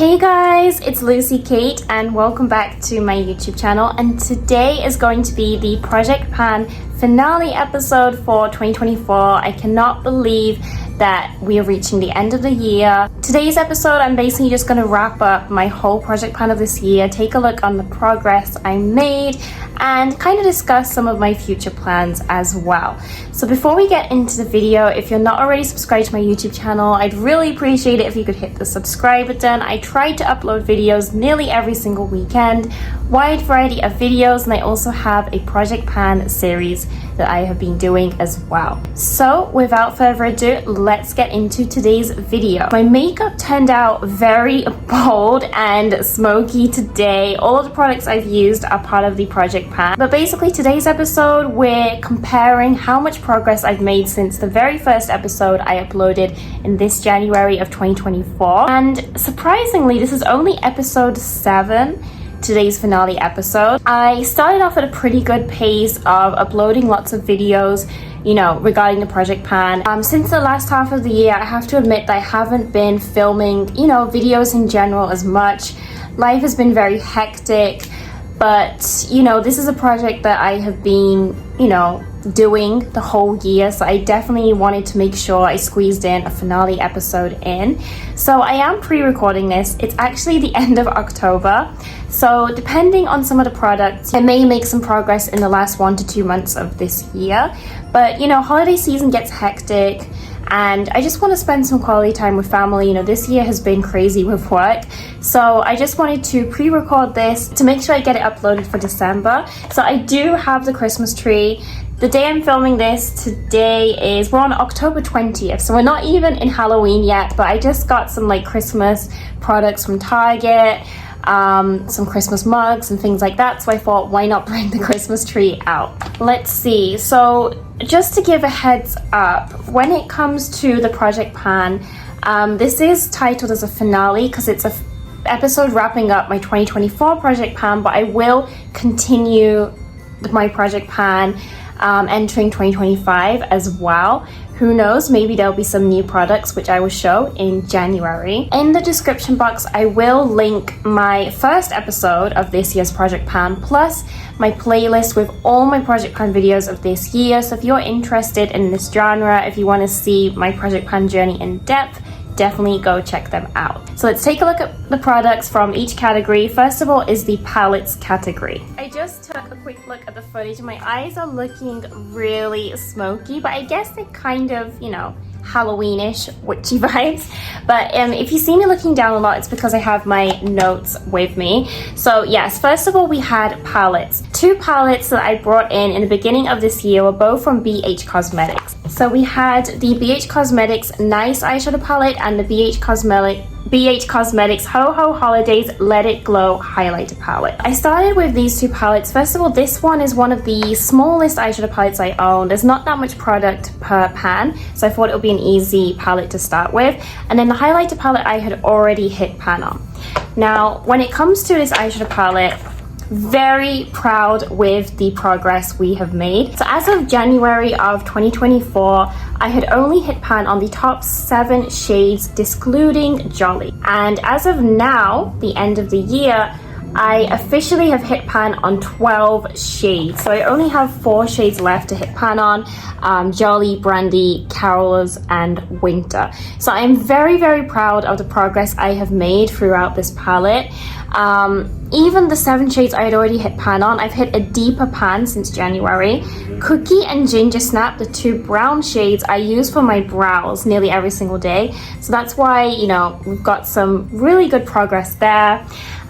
Hey guys, it's Lucy Kate and welcome back to my YouTube channel, and today is going to be the Project Pan finale episode for 2024. I cannot believe that we are reaching the end of the year. Today's episode, I'm basically just going to wrap up my whole project plan of this year, take a look on the progress I made, and kind of discuss some of my future plans as well. So before we get into the video, if you're not already subscribed to my YouTube channel, I'd really appreciate it if you could hit the subscribe button. I try to upload videos nearly every single weekend, wide variety of videos, and I also have a Project Pan series that I have been doing as well. So without further ado, let's get into today's video. My makeup turned out very bold and smoky today. All of the products I've used are part of the Project Pan. But basically today's episode, we're comparing how much progress I've made since the very first episode I uploaded in this January of 2024. And surprisingly, this is only episode 7. Today's finale episode. I started off at a pretty good pace of uploading lots of videos, regarding the Project Pan. Since the last half of the year, I have to admit that I haven't been filming, videos in general as much. Life has been very hectic, but, this is a project that I have been, doing the whole year, so I definitely wanted to make sure I squeezed in a finale episode in. So I am pre-recording this. It's actually the end of October, so depending on some of the products, I may make some progress in the last 1 to 2 months of this year. But holiday season gets hectic and I just want to spend some quality time with family. This year has been crazy with work, so I just wanted to pre-record this to make sure I get it uploaded for December. So I do have the Christmas tree. The day I'm filming this today we're on October 20th, so we're not even in Halloween yet, but I just got some Christmas products from Target, some Christmas mugs and things like that, so I thought, why not bring the Christmas tree out? Let's see. So just to give a heads up, when it comes to the Project Pan, this is titled as a finale because it's a episode wrapping up my 2024 Project Pan, but I will continue my Project Pan entering 2025 as well. Who knows, maybe there'll be some new products which I will show in January. In the description box, I will link my first episode of this year's Project Pan, plus my playlist with all my Project Pan videos of this year. So if you're interested in this genre, if you want to see my Project Pan journey in depth, definitely go check them out. So let's take a look at the products from each category. First of all is the palettes category. I just took a quick look at the footage and my eyes are looking really smoky, but I guess they're kind of, Halloweenish witchy vibes. But if you see me looking down a lot, it's because I have my notes with me. So yes, first of all, we had palettes. 2 palettes that I brought in the beginning of this year were both from BH Cosmetics. So we had the BH Cosmetics Nice Eyeshadow Palette and the BH Cosmetics Ho Ho Holidays Let It Glow Highlighter Palette. I started with these 2 palettes. First of all, this one is one of the smallest eyeshadow palettes I own. There's not that much product per pan, so I thought it would be an easy palette to start with. And then the highlighter palette I had already hit pan on. Now, when it comes to this eyeshadow palette, very proud with the progress we have made. So as of January of 2024, I had only hit pan on the top 7 shades, excluding Jolly. And as of now, the end of the year, I officially have hit pan on 12 shades. So I only have 4 shades left to hit pan on, Jolly, Brandy, Carolers, and Winter. So I am very, very proud of the progress I have made throughout this palette. Even the 7 shades I had already hit pan on, I've hit a deeper pan since January. Cookie and Ginger Snap, the 2 brown shades, I use for my brows nearly every single day. So that's why, we've got some really good progress there.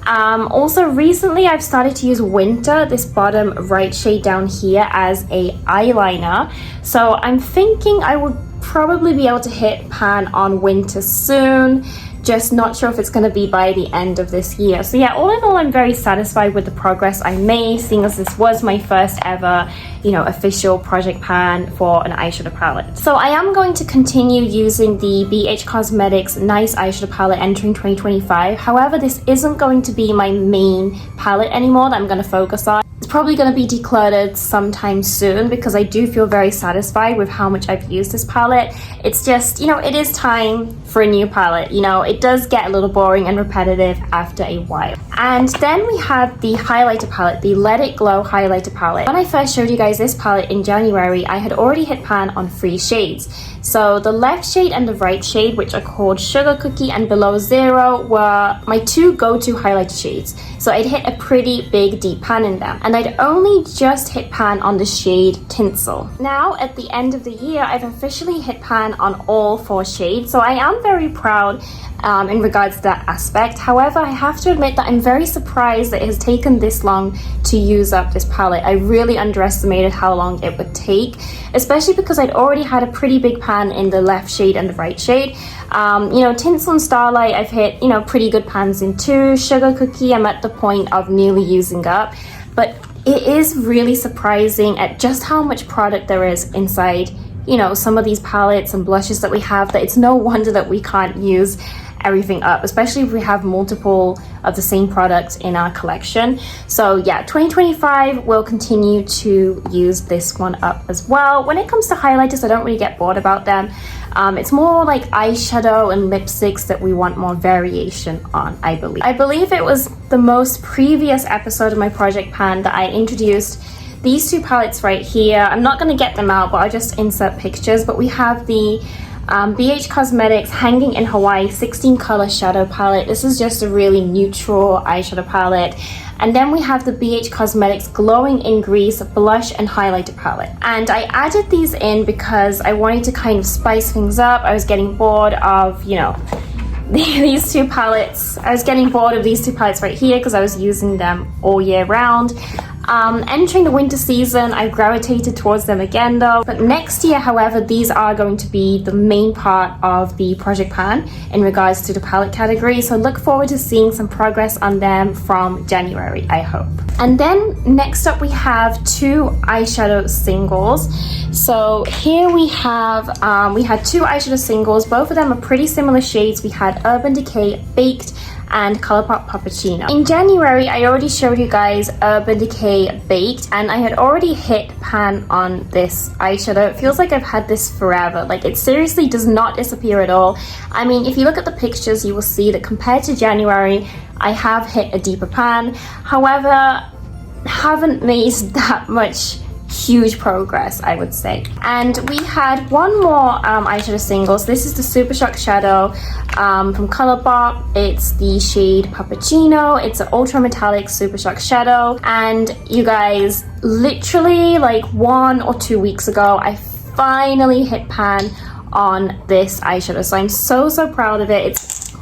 Also recently I've started to use Winter, this bottom right shade down here, as a eyeliner. So I'm thinking I would probably be able to hit pan on Winter soon. Just not sure if it's going to be by the end of this year. So yeah, all in all, I'm very satisfied with the progress I made, seeing as this was my first ever, official Project Pan for an eyeshadow palette. So I am going to continue using the BH Cosmetics Nice Eyeshadow Palette entering 2025. However, this isn't going to be my main palette anymore that I'm going to focus on. It's probably going to be decluttered sometime soon because I do feel very satisfied with how much I've used this palette. It's just, you know, it is time for a new palette. You know, it does get a little boring and repetitive after a while. And then we had the highlighter palette, the Let It Glow highlighter palette. When I first showed you guys this palette in January, I had already hit pan on 3 shades. So the left shade and the right shade, which are called Sugar Cookie and Below Zero, were my 2 go-to highlighter shades. So I'd hit a pretty big deep pan in them. And I'd only just hit pan on the shade Tinsel. Now, at the end of the year, I've officially hit pan on all 4 shades. So I am very proud in regards to that aspect. However, I have to admit that I'm very surprised that it has taken this long to use up this palette. I really underestimated how long it would take, especially because I'd already had a pretty big pan in the left shade and the right shade. You know, Tinsel and Starlight, I've hit, you know, pretty good pans in 2. Sugar Cookie, I'm at the point of nearly using up. But it is really surprising at just how much product there is inside, you know, some of these palettes and blushes that we have, that it's no wonder that we can't use everything up, especially if we have multiple of the same products in our collection. So yeah, 2025 will continue to use this one up as well. When it comes to highlighters, I don't really get bored about them. It's more like eyeshadow and lipsticks that we want more variation on, I believe. I believe it was the most previous episode of my project pan that I introduced these 2 palettes right here. I'm not going to get them out, but I'll just insert pictures. But we have the BH Cosmetics Hanging in Hawaii 16 color shadow palette. This is just a really neutral eyeshadow palette. And then we have the BH Cosmetics Glowing in Grease blush and highlighter palette. And I added these in because I wanted to kind of spice things up. I was getting bored of, you know, these 2 palettes. I was getting bored of these 2 palettes right here because I was using them all year round. Entering the winter season, I gravitated towards them again though. But next year, however, these are going to be the main part of the project pan in regards to the palette category. So look forward to seeing some progress on them from January, I hope. And then next up we have 2 eyeshadow singles. So here we have, we had 2 eyeshadow singles. Both of them are pretty similar shades. We had Urban Decay Baked and Colourpop Puppuccino. In January, I already showed you guys Urban Decay Baked, and I had already hit pan on this eyeshadow. It feels like I've had this forever. Like, it seriously does not disappear at all. I mean, if you look at the pictures, you will see that compared to January, I have hit a deeper pan. However, haven't made that much huge progress, I would say. And we had one more eyeshadow singles. This is the Super Shock Shadow from Colourpop. It's the shade Puppuccino. It's an ultra metallic Super Shock Shadow. And you guys, literally like 1 or 2 weeks ago, I finally hit pan on this eyeshadow. So I'm so proud of it. It's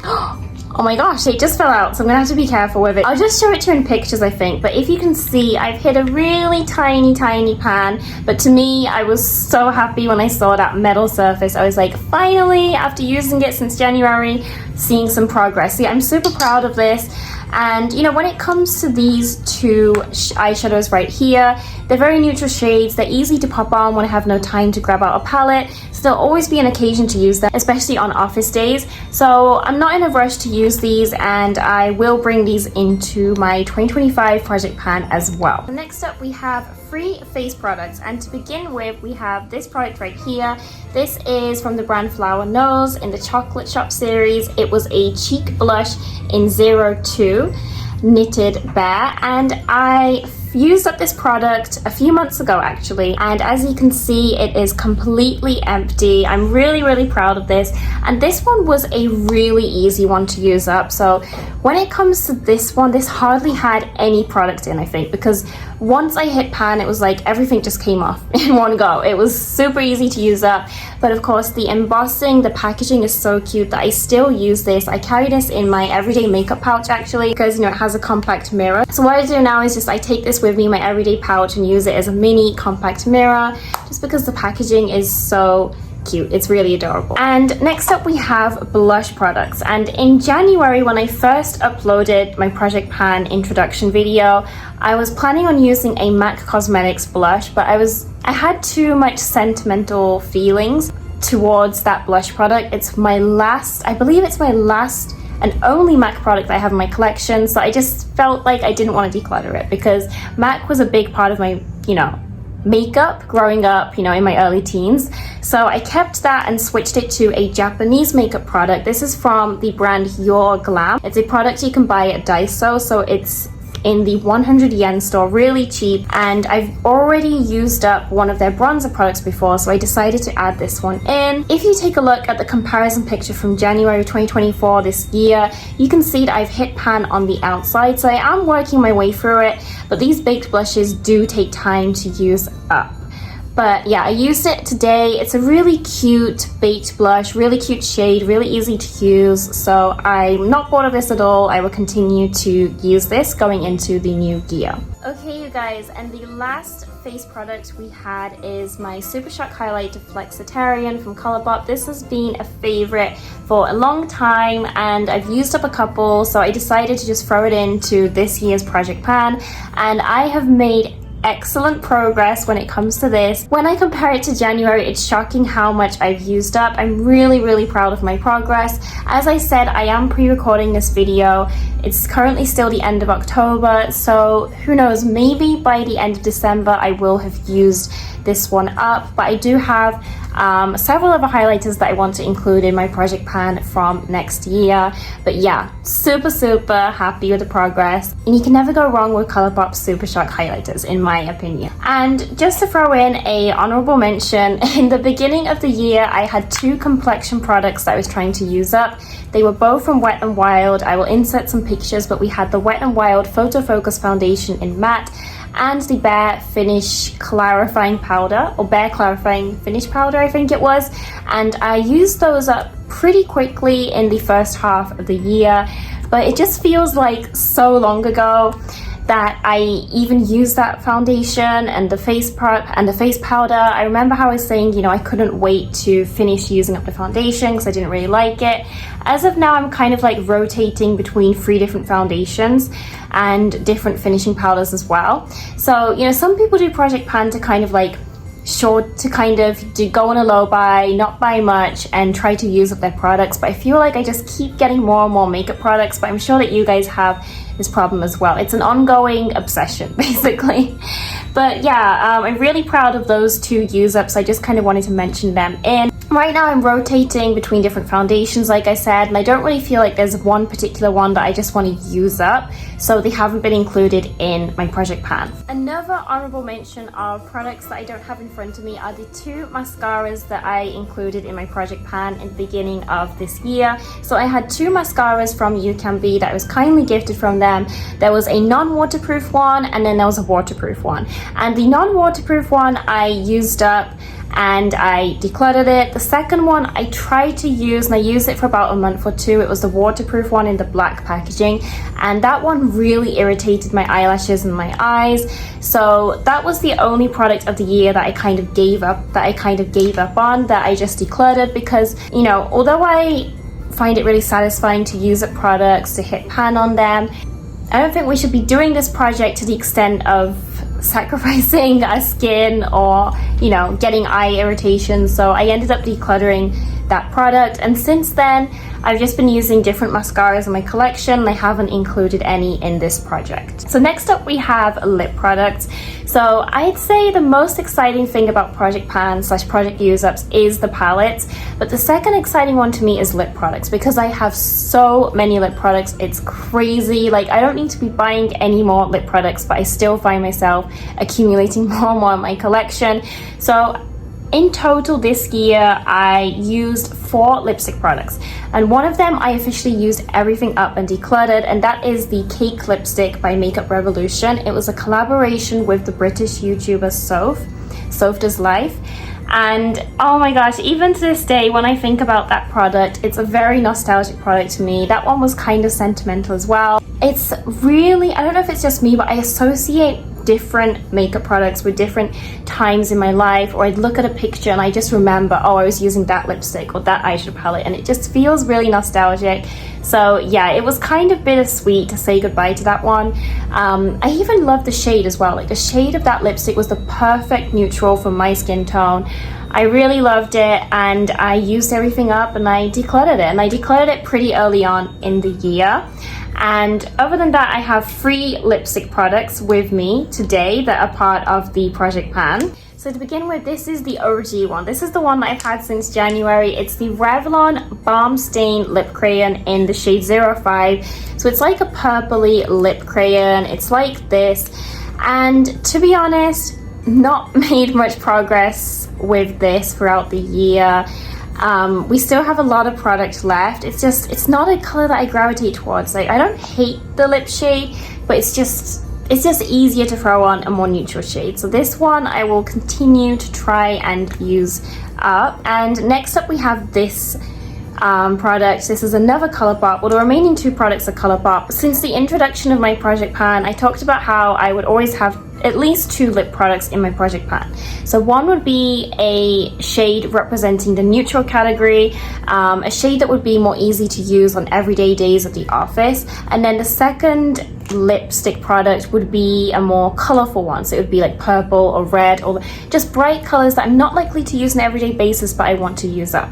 oh my gosh, it just fell out, so I'm gonna have to be careful with it. I'll just show it to you in pictures, I think, but if you can see, I've hit a really tiny pan, but to me, I was so happy when I saw that metal surface. I was like, finally, after using it since January, seeing some progress. See, I'm super proud of this. And you know, when it comes to these 2 eyeshadows right here, they're very neutral shades. They're easy to pop on when I have no time to grab out a palette. So there'll always be an occasion to use them, especially on office days. So I'm not in a rush to use these, and I will bring these into my 2025 project pan as well. Next up, we have 3 face products, and to begin with, we have this product right here. This is from the brand Flower Nose in the Chocolate Shop series. It was a cheek blush in 02 Knitted Bear, and I used up this product a few months ago actually, and as you can see, it is completely empty. I'm really proud of this, and this one was a really easy one to use up. So when it comes to this one, this hardly had any product in, I think, because once I hit pan, it was like everything just came off in one go. It was super easy to use up, but of course the embossing, the packaging is so cute that I still use this. I carry this in my everyday makeup pouch actually, because you know, it has a compact mirror. So what I do now is just I take this with me in my everyday pouch and use it as a mini compact mirror, just because the packaging is so cute. It's really adorable. And next up we have blush products, and in January when I first uploaded my project pan introduction video, I was planning on using a MAC Cosmetics blush, but I had too much sentimental feelings towards that blush product. It's my last, I believe it's my last and only MAC product that I have in my collection, so I just felt like I didn't want to declutter it because MAC was a big part of my, makeup growing up, in my early teens. So I kept that and switched it to a Japanese makeup product. This is from the brand Your Glam. It's a product you can buy at Daiso, so it's in the 100 yen store, really cheap, and I've already used up one of their bronzer products before, so I decided to add this one in. If you take a look at the comparison picture from January 2024 this year, you can see that I've hit pan on the outside, so I am working my way through it, but these baked blushes do take time to use up. But yeah, I used it today. It's a really cute baked blush, really cute shade, really easy to use. So I'm not bored of this at all. I will continue to use this going into the new year. Okay, you guys, and the last face product we had is my Super Shock Highlighter Flexitarian from Colourpop. This has been a favorite for a long time and I've used up a couple, so I decided to just throw it into this year's project pan, and I have made excellent progress when it comes to this. When I compare it to January, it's shocking how much I've used up. I'm really proud of my progress. As I said, I am pre-recording this video. It's currently still the end of October, so who knows, maybe by the end of December I will have used this one up, but I do have several other highlighters that I want to include in my project pan from next year. But yeah, super happy with the progress, and you can never go wrong with Colourpop Super Shock highlighters in my opinion. And just to throw in a honorable mention, in the beginning of the year I had two complexion products that I was trying to use up. They were both from Wet n Wild. I will insert some pictures, but we had the Wet n Wild Photo Focus Foundation in matte and the Bare Finish Clarifying Powder, or Bare Clarifying Finish Powder I think it was, and I used those up pretty quickly in the first half of the year, but it just feels like so long ago that I even used that foundation and the face prep and the face powder. I remember how I was saying, I couldn't wait to finish using up the foundation because I didn't really like it. As of now, I'm kind of like rotating between 3 different foundations and different finishing powders as well. So, some people do project pan to kind of like go on a low buy, not buy much, and try to use up their products, but I feel like I just keep getting more and more makeup products, but I'm sure that you guys have this problem as well. It's an ongoing obsession basically. But yeah, I'm really proud of those 2 use ups. I just kind of wanted to mention them in. Right now I'm rotating between different foundations, like I said, and I don't really feel like there's one particular one that I just want to use up, so they haven't been included in my project pan. Another honorable mention of products that I don't have in front of me are the 2 mascaras that I included in my project pan in the beginning of this year. So I had 2 mascaras from You Can Be that I was kindly gifted from them. There was a non-waterproof one and then there was a waterproof one. And the non-waterproof one I used up and I decluttered it. The second one I tried to use and I used it for about a month or 2. It was the waterproof one in the black packaging, and that one really irritated my eyelashes and my eyes. So that was the only product of the year that I kind of gave up on, that I just decluttered because, although I find it really satisfying to use up products, to hit pan on them, I don't think we should be doing this project to the extent of sacrificing our skin or getting eye irritation. So I ended up decluttering that product, and since then I've just been using different mascaras in my collection and I haven't included any in this project. So next up we have lip products. So I'd say the most exciting thing about project pan / project use ups is the palettes, but the second exciting one to me is lip products, because I have so many lip products. It's crazy. Like, I don't need to be buying any more lip products, but I still find myself accumulating more and more in my collection. So in total this year I used 4 lipstick products, and one of them I officially used everything up and decluttered, and that is the Cake Lipstick by Makeup Revolution. It was a collaboration with the British YouTuber Soph Does Life, and oh my gosh, even to this day when I think about that product, it's a very nostalgic product to me. That one was kind of sentimental as well. It's really, I don't know if it's just me, but I associate different makeup products with different times in my life, or I'd look at a picture and I just remember, oh, I was using that lipstick or that eyeshadow palette, and it just feels really nostalgic. So yeah, it was kind of bittersweet to say goodbye to that one. I even love the shade as well. Like, the shade of that lipstick was the perfect neutral for my skin tone. I really loved it, and I used everything up and I decluttered it. And I decluttered it pretty early on in the year. And other than that, I have 3 lipstick products with me today that are part of the project pan. So to begin with, this is the OG one. This is the one that I've had since January. It's the Revlon Balm Stain Lip Crayon in the shade 05. So it's like a purpley lip crayon. It's like this. And to be honest, not made much progress with this throughout the year. We still have a lot of product left. It's not a color that I gravitate towards. Like, I don't hate the lip shade, but it's just easier to throw on a more neutral shade. So this one I will continue to try and use up. And next up we have this product. This is another ColourPop. Well, the remaining 2 products are ColourPop. Since the introduction of my project pan, I talked about how I would always have at least 2 lip products in my project pan. So one would be a shade representing the neutral category, a shade that would be more easy to use on everyday days at the office, and then the second lipstick product would be a more colorful one. So it would be like purple or red, or just bright colors that I'm not likely to use on an everyday basis, but I want to use up.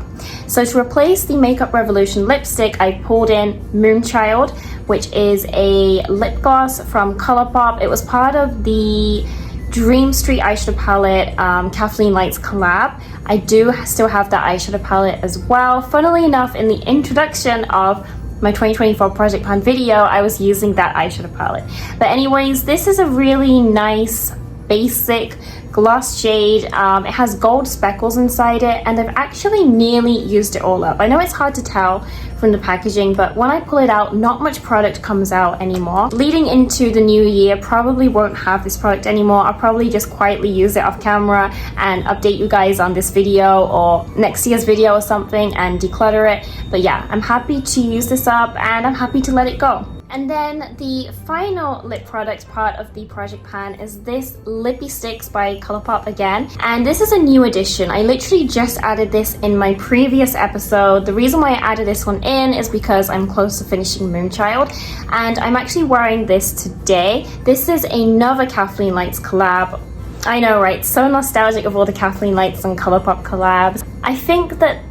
So to replace the Makeup Revolution lipstick, I pulled in Moonchild, which is a lip gloss from ColourPop. It was part of the Dream Street eyeshadow palette Kathleen Lights collab. I do still have that eyeshadow palette as well. Funnily enough, in the introduction of my 2024 project pan video, I was using that eyeshadow palette. But anyways, this is a really nice basic gloss shade. It has gold speckles inside it, and I've actually nearly used it all up. I know it's hard to tell from the packaging, but when I pull it out, not much product comes out anymore. Leading into the new year, probably won't have this product anymore. I'll probably just quietly use it off camera and update you guys on this video or next year's video or something and declutter it. But yeah, I'm happy to use this up and I'm happy to let it go. And then the final lip product part of the project pan is this Lippy Sticks by ColourPop again. And this is a new addition. I literally just added this in my previous episode. The reason why I added this one in is because I'm close to finishing Moonchild. And I'm actually wearing this today. This is another Kathleen Lights collab. I know, right? So nostalgic of all the Kathleen Lights and ColourPop collabs. I think that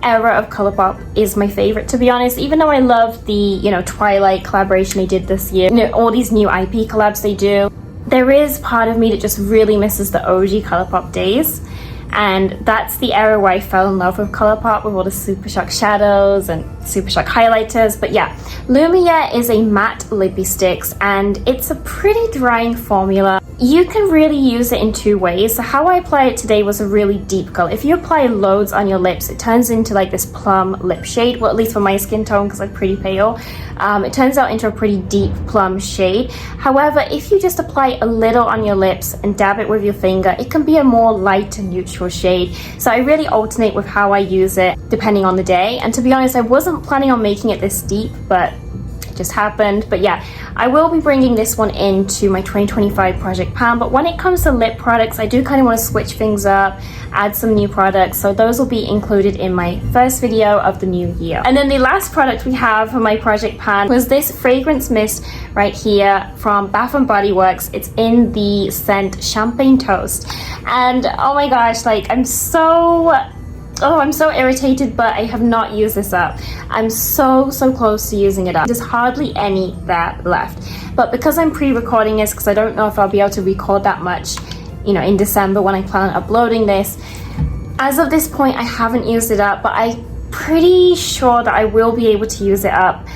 era of ColourPop is my favorite, to be honest. Even though I love the, Twilight collaboration they did this year, all these new IP collabs they do, there is part of me that just really misses the OG ColourPop days. And that's the era where I fell in love with ColourPop, with all the Super Shock shadows and Super Shock highlighters. But yeah, Lumia is a matte lippy sticks, and it's a pretty drying formula. You can really use it in 2 ways. So how I applied it today was a really deep color. If you apply loads on your lips, it turns into like this plum lip shade. Well, at least for my skin tone, because I'm pretty pale. It turns out into a pretty deep plum shade. However, if you just apply a little on your lips and dab it with your finger, it can be a more light and neutral shade. So I really alternate with how I use it depending on the day. And to be honest, I wasn't planning on making it this deep, but it just happened. But yeah, I will be bringing this one into my 2025 project pan. But when it comes to lip products, I do kind of want to switch things up, add some new products. So those will be included in my first video of the new year. And then the last product we have for my project pan was this fragrance mist right here from Bath & Body Works. It's in the scent Champagne Toast. And oh my gosh, like I'm so irritated, but I have not used this up. I'm so close to using it up. There's hardly any that left. But because I'm pre-recording this, because I don't know if I'll be able to record that much, in December when I plan on uploading this, as of this point, I haven't used it up, but I'm pretty sure that I will be able to use it up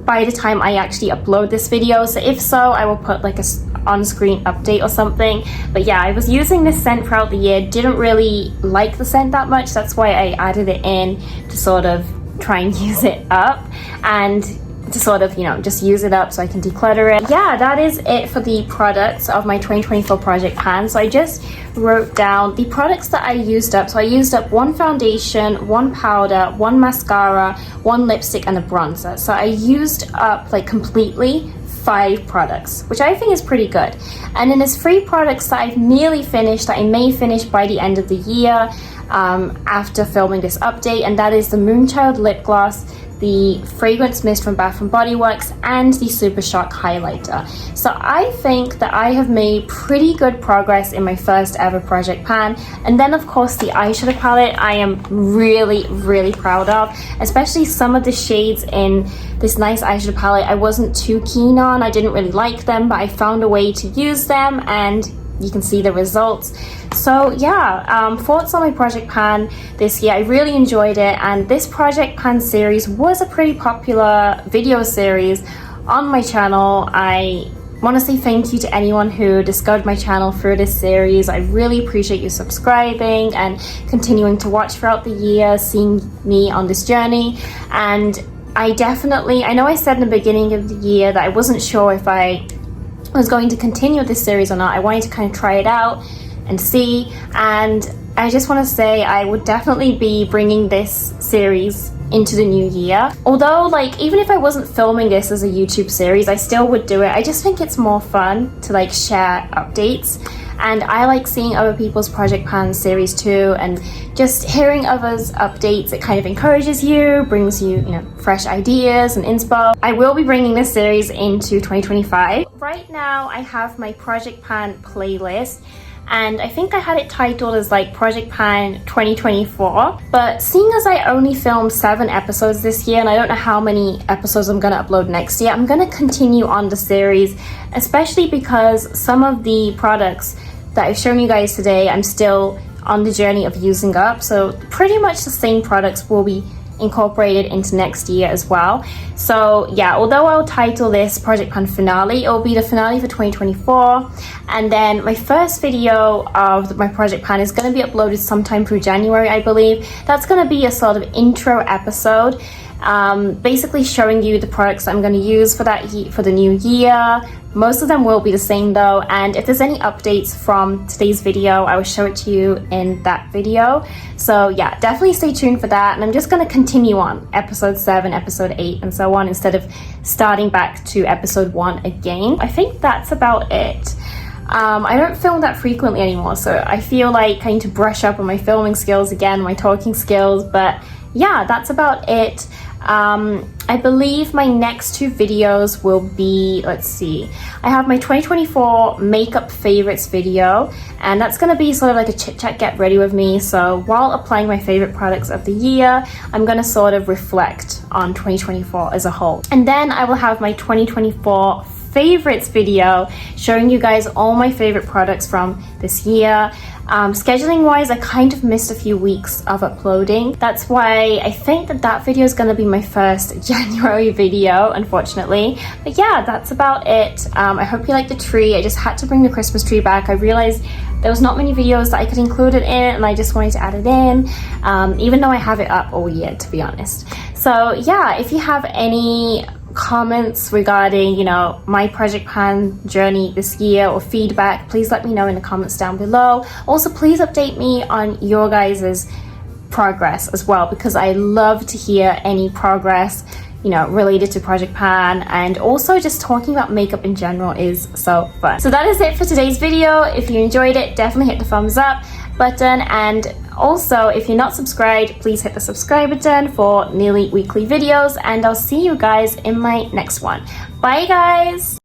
by the time I actually upload this video. So if so, I will put like a on-screen update or something. But yeah, I was using this scent throughout the year, didn't really like the scent that much. That's why I added it in to sort of try and use it up and to sort of, just use it up so I can declutter it. Yeah, that is it for the products of my 2024 project pan. So I just wrote down the products that I used up. So I used up 1 foundation, 1 powder, 1 mascara, 1 lipstick, and a bronzer. So I used up like completely 5 products, which I think is pretty good. And then there's 3 products that I've nearly finished, that I may finish by the end of the year after filming this update, and that is the Moonchild lip gloss, the fragrance mist from Bath & Body Works, and the Super Shock highlighter. So I think that I have made pretty good progress in my first ever project pan. And then of course the eyeshadow palette I am really proud of, especially some of the shades in this nice eyeshadow palette I wasn't too keen on. I didn't really like them, but I found a way to use them and you can see the results. So yeah, thoughts on my project pan this year. I really enjoyed it, and this project pan series was a pretty popular video series on my channel. I want to say thank you to anyone who discovered my channel through this series. I really appreciate you subscribing and continuing to watch throughout the year, seeing me on this journey. And I know I said in the beginning of the year that I wasn't sure if I was going to continue this series or not. I wanted to kind of try it out and see, and I just want to say I would definitely be bringing this series into the new year. Although, like, even if I wasn't filming this as a YouTube series, I still would do it. I just think it's more fun to like share updates, and I like seeing other people's project pan series too, and just hearing others' updates. It kind of encourages you, brings you, fresh ideas and inspo. I will be bringing this series into 2025. Right now I have my project pan playlist, and I think I had it titled as like Project Pan 2024, but seeing as I only filmed 7 episodes this year and I don't know how many episodes I'm gonna upload next year, I'm gonna continue on the series, especially because some of the products that I've shown you guys today I'm still on the journey of using up, so pretty much the same products will be incorporated into next year as well. So yeah, although I'll title this Project Pan Finale, it will be the finale for 2024, and then my first video of my Project Pan is going to be uploaded sometime through January, I believe. That's going to be a sort of intro episode, basically showing you the products I'm going to use for the new year. Most of them will be the same though, and if there's any updates from today's video, I will show it to you in that video. So yeah, definitely stay tuned for that, and I'm just going to continue on episode 7, episode 8, and so on, instead of starting back to episode 1 again. I think that's about it. I don't film that frequently anymore, so I feel like I need to brush up on my filming skills again, my talking skills, but yeah, that's about it. I believe my next 2 videos will be, let's see, I have my 2024 makeup favorites video, and that's going to be sort of like a chit-chat get ready with me. So while applying my favorite products of the year, I'm going to sort of reflect on 2024 as a whole. And then I will have my 2024 favorites video showing you guys all my favorite products from this year. Scheduling wise, I kind of missed a few weeks of uploading. That's why I think that video is going to be my first January video, unfortunately. But yeah, that's about it. I hope you like the tree. I just had to bring the Christmas tree back. I realized there was not many videos that I could include it in, and I just wanted to add it in, even though I have it up all year, to be honest. So yeah, if you have any comments regarding my project pan journey this year or feedback, please let me know in the comments down below. Also, please update me on your guys's progress as well, because I love to hear any progress related to project pan, and also just talking about makeup in general is so fun. So that is it for today's video. If you enjoyed it, definitely hit the thumbs up button, and also if you're not subscribed, please hit the subscribe button for nearly weekly videos, and I'll see you guys in my next one. Bye guys.